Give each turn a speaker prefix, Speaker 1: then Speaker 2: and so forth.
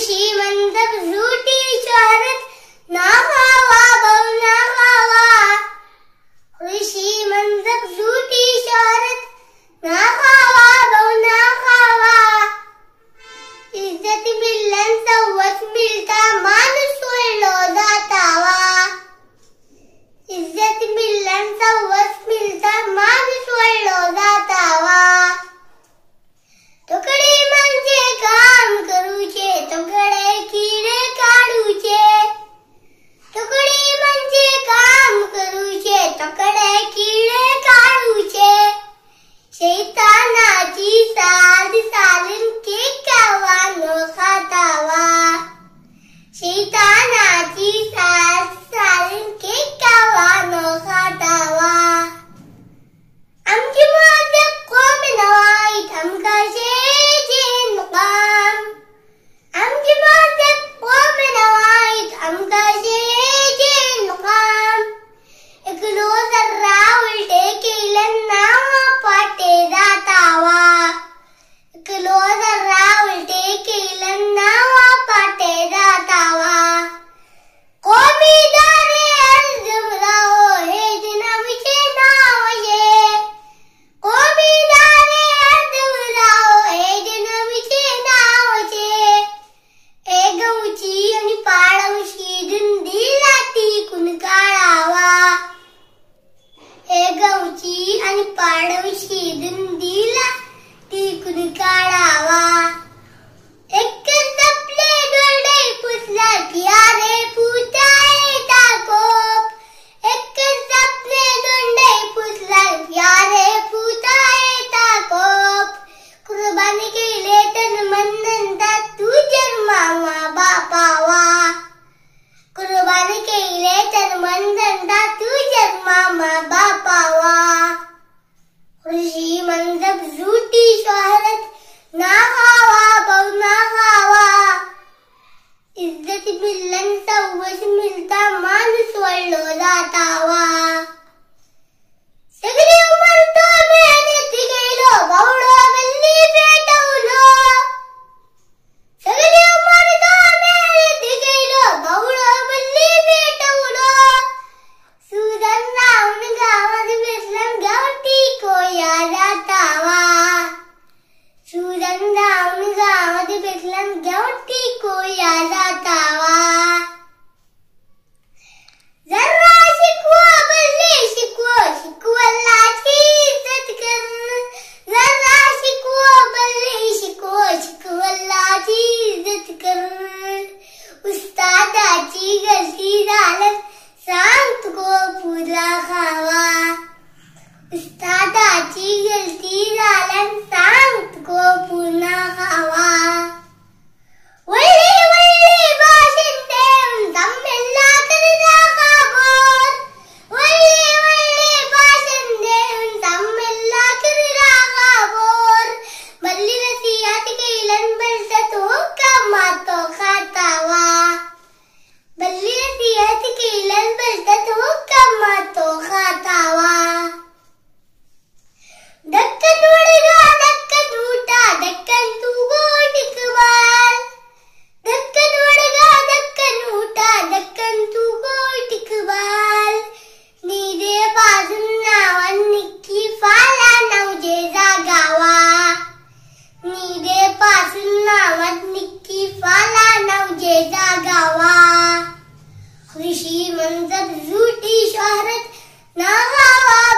Speaker 1: खुशी मंजर झूठी शोहरत ना खावा बहु ना खावा। खुशी मंजर झूठी शोहरत ना खावा बहु ना खावा। इज्जत मिलन सवस मिलता माणूस सोडलो जातावा। इज्जत मिलन सवस मिलता माणूस सोडलो जातावा। तुकडे म्हणजे काम करूचे तुकडे किडे काढूचे। तुकडे म्हणजे काम करूचे तुकडे किडे काढूचे। शैतानाची साल सालन के कावा न खातावा। शैतानाची साल सालन के कावा न खातावा। आमची माझ्या कोम नवाईत आमका शेजे मुकाम। आमची माझ्या कोम नवाईत आमका शेजे मुकाम। एकलो जरा उलटे केलं नाव पाटे जातावा। एकलो जरा उलटे केलं नाव पाटे जातावा। कोमीदारे अर्जुमराव हे जिनाविचे नाव ये। कोमीदारे अर्जुमराव हे जिनाविचे नाव ये। ए गवची आणि पाडवशी धुंदीला टिकून काढावा। ए गवची आणि पाडवशी धुंदीला टिकून काढावा। एकच आपले डोळे पुसला की अरे फुटाय टाकोप। एकच आपले डोळे पुसला की अरे फुटाय टाकोप। कुर्बानी केले तर म्हणता तू जन्मामा बापावा। कुर्बानी केले तर म्हणता तू जन्मामा बापावा। खुशी मंजर झूठी शोहरत ना खावा बहु ना खावा। इज्जत मिलन सवस मिलता माणूस सोडलो जातावा। सगळी उमर तो मेहनत गेलो बावडो गल्ली पेटवलो। सगळी उमर तो मेहनत गेलो बावडो गल्ली पेटवलो। सुदन राहून गावात बेसलं गावठी कोया जातावा। सुदन राहून गावात बेसलं गावठी कोया जातावा। जरा शिकवा बल्ले शिकवा शिकवलाची इज्जत कर। जरा शिकवा बल्ले शिकवा शिकवलाची इज्जत कर। उस्तादाची गलती झालं सांग तुको पुरा खावा। उस्तादाची गलती झालं सांग तुको पुन्हा खावा। वळली वळली भाषण देऊन दम्मेला करला खाबोर। वळली वळली भाषण देऊन दम्मेला करला खाबोर। बल्ली नसीहत केलन बलत तो कामातो खातावा। बल्ली नसीहत केलन बलत तो कामातो खातावा। दक्कन वडगा दक्कन उठा दक्कन तू गोट इकबाल। दक्कन वडगा दक्कन उठा दक्कन तू गोट इकबाल। नीदे पाजून नावान निक्की फाला नवजे जागावा। नीदे पाजून नावात निक्की फाला नवजे जागावा। खुशी मंजर झूठी शोहरत ना खावा